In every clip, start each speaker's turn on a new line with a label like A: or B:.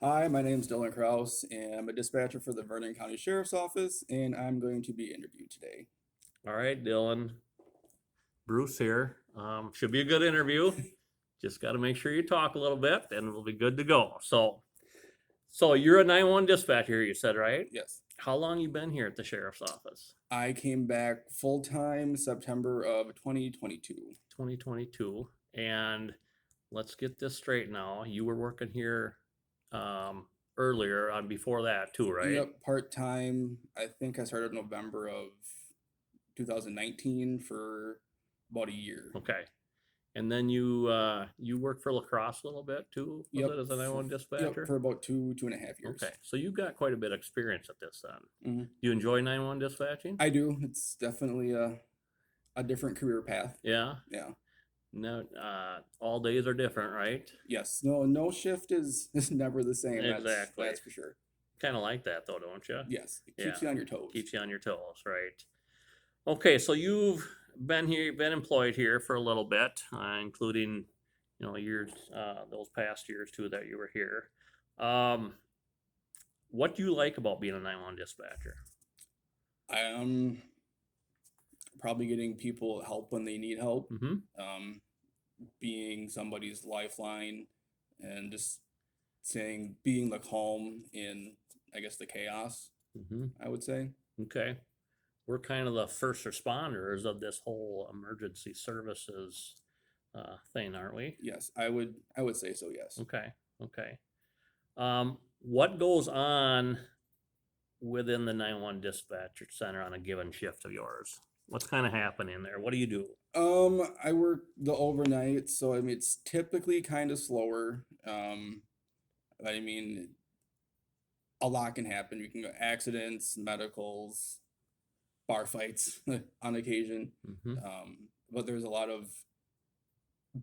A: Hi, my name is Dylan Krause, and I'm a dispatcher for the Vernon County Sheriff's Office, and I'm going to be interviewed today.
B: All right, Dylan. Bruce here. Should be a good interview. Just got to make sure you talk a little bit, and we'll be good to go. So you're a 911 dispatcher, you said, right?
A: Yes,
B: How long you been here at the sheriff's office?
A: I came back full time September of 2022.
B: 2022. And let's get this straight now. You were working here earlier on before that too, right?
A: Yep, part time. I think I started November of 2019 for about a year.
B: Okay. And then you worked for Lacrosse a little bit too, was
A: Yep,
B: it, as a 911
A: yep,
B: dispatcher?
A: for about 2.5 years.
B: Okay, so you got quite a bit of experience at this then.
A: Mhm.
B: You enjoy 911 dispatching?
A: I do. It's definitely a different career path.
B: Yeah.
A: Yeah.
B: No, all days are different, right?
A: Yes. No shift is never the same.
B: Exactly.
A: That's for sure.
B: Kind of like that though, don't you?
A: Yes, it keeps
B: Yeah.
A: you on your toes.
B: Keeps you on your toes, right? Okay, so you've been here, been employed here for a little bit, including, years, those past years too that you were here. Um, what do you like about being a 911 dispatcher?
A: I'm probably getting people help when they need help,
B: Mm-hmm.
A: um, being somebody's lifeline, and just being the calm in, I guess, the chaos,
B: Mm-hmm.
A: I would say.
B: Okay. We're kind of the first responders of this whole emergency services thing, aren't we?
A: Yes, I would say so, yes.
B: Okay. Okay. What goes on within the 911 dispatcher center on a given shift of yours? What's kind of happening there? What do you do?
A: I work the overnight, so I mean it's typically kind of slower. I mean, a lot can happen. You can go accidents, medicals, bar fights on occasion.
B: Mm-hmm.
A: But there's a lot of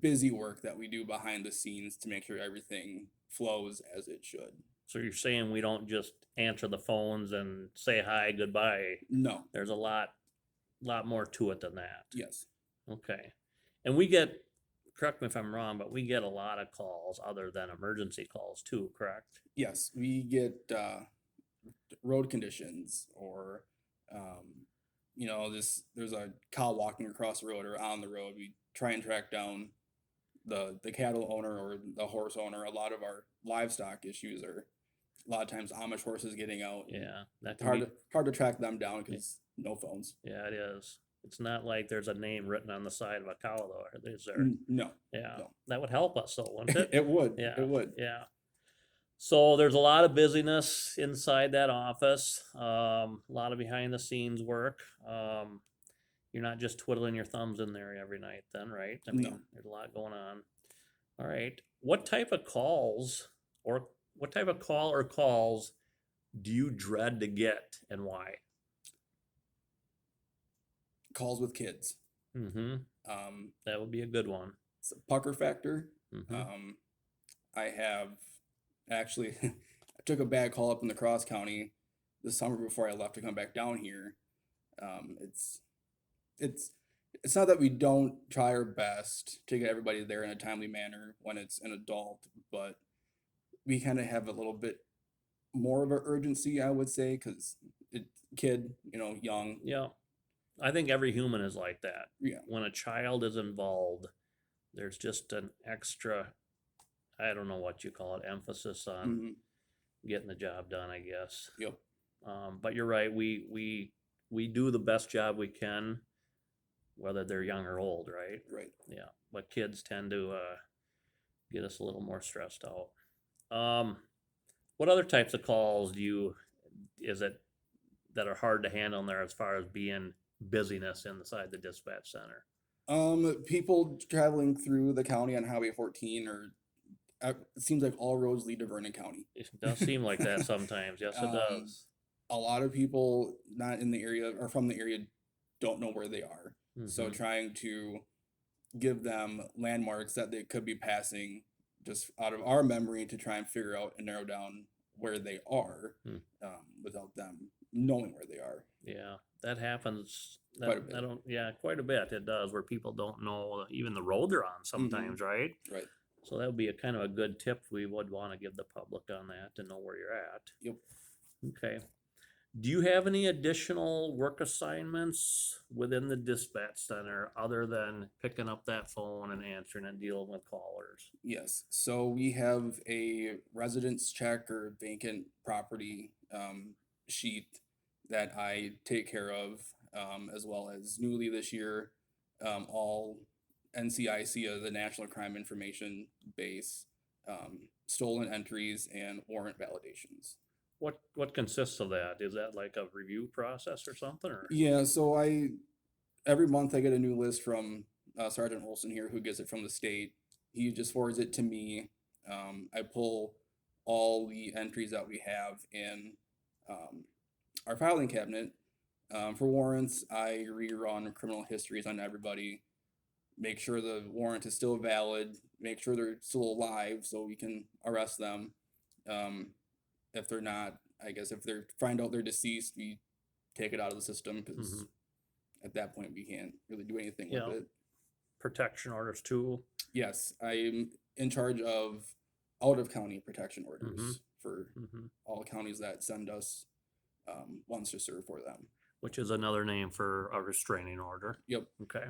A: busy work that we do behind the scenes to make sure everything flows as it should.
B: So you're saying we don't just answer the phones and say hi, goodbye.
A: No.
B: There's a lot more to it than that.
A: Yes.
B: Okay. And we get, correct me if I'm wrong, but we get a lot of calls other than emergency calls too, correct?
A: Yes. We get road conditions or there's a cow walking across the road or on the road. We try and track down the cattle owner or the horse owner. A lot of our livestock issues are a lot of times Amish horses getting out.
B: Yeah, that
A: It's
B: can be,
A: hard to track them down because no phones.
B: yeah, it is. It's not like there's a name written on the side of a cow though, is there?
A: No.
B: Yeah,
A: No.
B: that would help us though, wouldn't it?
A: It would.
B: Yeah,
A: It would.
B: yeah. So there's a lot of busyness inside that office, a lot of behind the scenes work. You're not just twiddling your thumbs in there every night then, right? I mean,
A: No.
B: there's a lot going on. All right. What type of calls or what type of call or calls do you dread to get and why?
A: Calls with kids.
B: Mm-hmm. That would be a good one.
A: It's a pucker factor.
B: Mm-hmm.
A: I have actually I took a bad call up in the Cross County this summer before I left to come back down here. It's it's not that we don't try our best to get everybody there in a timely manner when it's an adult, but we kind of have a little bit more of an urgency, I would say, because it kid, young.
B: Yeah. I think every human is like that.
A: Yeah.
B: When a child is involved, there's just an extra, I don't know what you call it, emphasis on
A: Mhm.
B: getting the job done, I guess.
A: Yep.
B: But you're right. We do the best job we can, whether they're young or old, right?
A: Right.
B: Yeah. But kids tend to get us a little more stressed out. What other types of calls is it that are hard to handle in there as far as being busyness inside the dispatch center?
A: People traveling through the county on Highway 14, or it seems like all roads lead to Vernon County.
B: It does seem like that sometimes. Yes, it does.
A: A lot of people not in the area or from the area don't know where they are. So
B: Mhm.
A: trying to give them landmarks that they could be passing just out of our memory to try and figure out and narrow down where they are,
B: Hmm.
A: without them knowing where they are.
B: Yeah, that happens.
A: Quite a bit.
B: I don't. Yeah, quite a bit. It does, where people don't know even the road they're on sometimes, right?
A: Right.
B: So that would be a kind of a good tip we would want to give the public on that to know where you're at.
A: Yep.
B: Okay. Do you have any additional work assignments within the dispatch center other than picking up that phone and answering and dealing with callers?
A: Yes. So we have a residence check or vacant property sheet that I take care of, as well as newly this year, all NCIC, the National Crime Information Base, stolen entries and warrant validations.
B: What consists of that? Is that like a review process or something, or?
A: Yeah, so every month I get a new list from Sergeant Olson here, who gets it from the state. He just forwards it to me. I pull all the entries that we have in our filing cabinet. For warrants, I rerun criminal histories on everybody, make sure the warrant is still valid, make sure they're still alive so we can arrest them. If they're not, I guess if they're find out they're deceased, we take it out of the system because at that point we can't really do anything
B: Yeah.
A: with it.
B: Protection orders too?
A: Yes, I'm in charge of out of county protection orders for all counties that send us ones to serve for them.
B: Which is another name for a restraining order.
A: Yep.
B: Okay.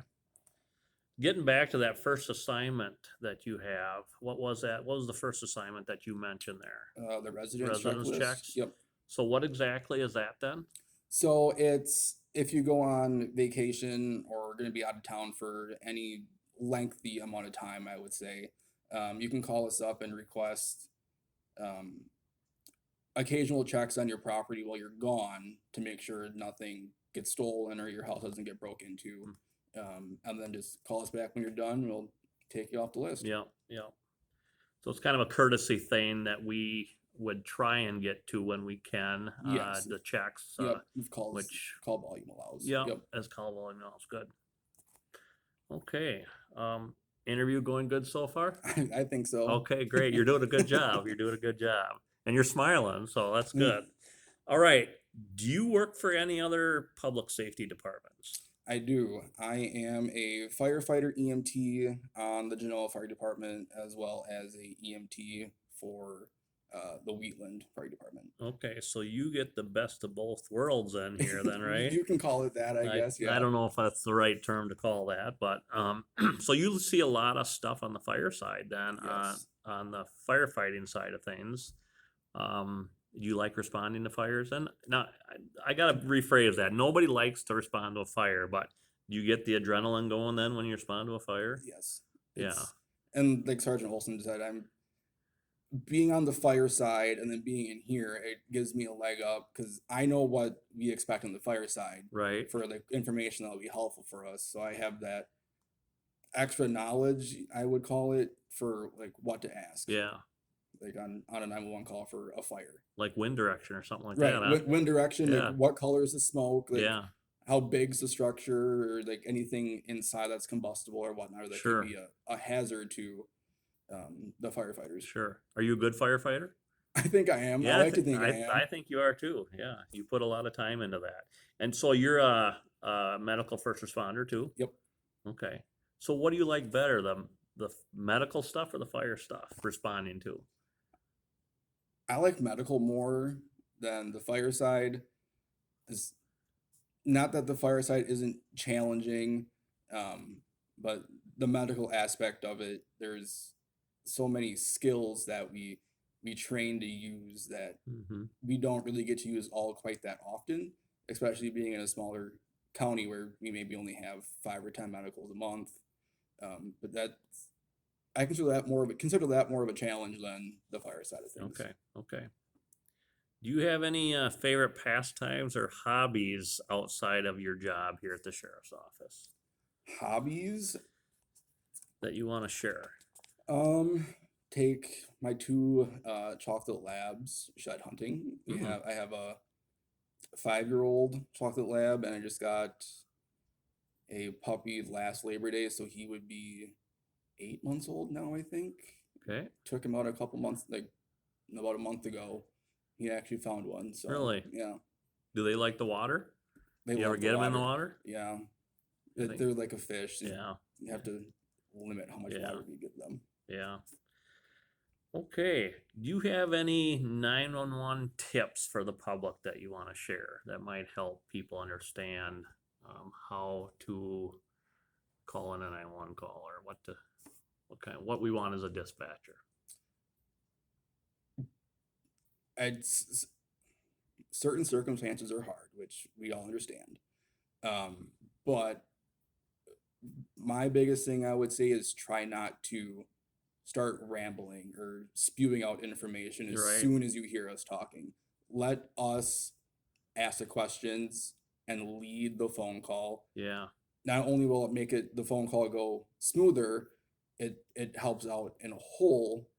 B: Getting back to that first assignment that you have, what was that? What was the first assignment that you mentioned there?
A: The residence
B: Residence
A: checklist.
B: checks?
A: Yep.
B: So what exactly is that then?
A: So it's if you go on vacation or going to be out of town for any lengthy amount of time, I would say, you can call us up and request occasional checks on your property while you're gone to make sure nothing gets stolen or your house doesn't get broke into. And then just call us back when you're done. And we'll take you off the list.
B: Yeah, yeah. So it's kind of a courtesy thing that we would try and get to when we can.
A: Yes.
B: The checks.
A: Yep. Call volume allows.
B: Yeah. Yep. As call volume allows. Good. Okay. Interview going good so far?
A: I think so.
B: Okay, great. You're doing a good job. You're doing a good job. And you're smiling, so that's good. All right. Do you work for any other public safety departments?
A: I do. I am a firefighter EMT on the Genoa Fire Department, as well as a EMT for the Wheatland Fire Department.
B: Okay, so you get the best of both worlds in here then, right?
A: You can call it that, I guess, yeah.
B: I don't know if that's the right term to call that, but so you see a lot of stuff on the fire side then,
A: Yes.
B: on the firefighting side of things. Do you like responding to fires? And now I gotta rephrase that. Nobody likes to respond to a fire, but you get the adrenaline going then when you respond to a fire?
A: Yes.
B: Yeah.
A: And like Sergeant Olson said, I'm being on the fire side and then being in here, it gives me a leg up because I know what we expect on the fire side
B: Right.
A: for the information that will be helpful for us. So I have that extra knowledge, I would call it, for like what to ask.
B: Yeah.
A: Like on a 911 call for a fire.
B: Like wind direction or something like
A: Right.
B: that. Huh?
A: Wind direction,
B: Yeah.
A: like what color is the smoke? Like
B: Yeah.
A: how big's the structure, or like anything inside that's combustible or whatnot, or that
B: Sure.
A: could be a hazard to the firefighters.
B: Sure. Are you a good firefighter?
A: I think I am. I like to think I am.
B: I think you are too. Yeah, you put a lot of time into that. And so you're a medical first responder too?
A: Yep.
B: Okay. So what do you like better, the medical stuff or the fire stuff responding to?
A: I like medical more than the fire side. It's not that the fire side isn't challenging, but the medical aspect of it, there's so many skills that we train to use that we don't really get to use all quite that often, especially being in a smaller county where we maybe only have 5 or 10 medicals a month. But that's, I consider that more of a challenge than the fire side of things.
B: Okay. Okay. Do you have any favorite pastimes or hobbies outside of your job here at the sheriff's office
A: Hobbies?
B: that you want to share?
A: Take my 2 chocolate labs shed hunting. I have a 5-year-old chocolate lab, and I just got a puppy last Labor Day, so he would be 8 months old now, I think.
B: Okay.
A: Took him out a couple months, like about a month ago. He actually found one. So
B: Really?
A: yeah.
B: Do they like the water?
A: They
B: You ever
A: love
B: get them in the water?
A: Yeah.
B: Think-
A: They're like a fish.
B: Yeah.
A: You have to limit how much
B: Yeah.
A: water you give them.
B: Yeah. Okay, do you have any 911 tips for the public that you want to share that might help people understand how to call in a 911 call, or what we want as a dispatcher?
A: It's certain circumstances are hard, which we all understand. But my biggest thing I would say is try not to start rambling or spewing out information as
B: Right.
A: soon as you hear us talking. Let us ask the questions and lead the phone call.
B: Yeah.
A: Not only will it make the phone call go smoother, it helps out in a whole,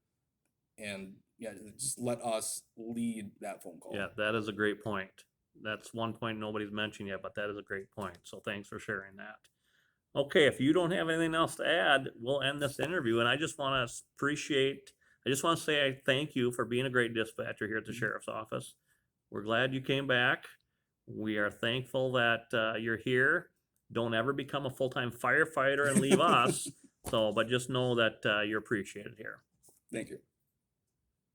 A: and yeah, just let us lead that phone call.
B: Yeah, that is a great point. That's one point nobody's mentioned yet, but that is a great point. So thanks for sharing that. Okay, if you don't have anything else to add, we'll end this interview. And I just want to I just want to say I thank you for being a great dispatcher here at the sheriff's office. We're glad you came back. We are thankful that you're here. Don't ever become a full-time firefighter and leave us. So, but just know that you're appreciated here.
A: Thank you.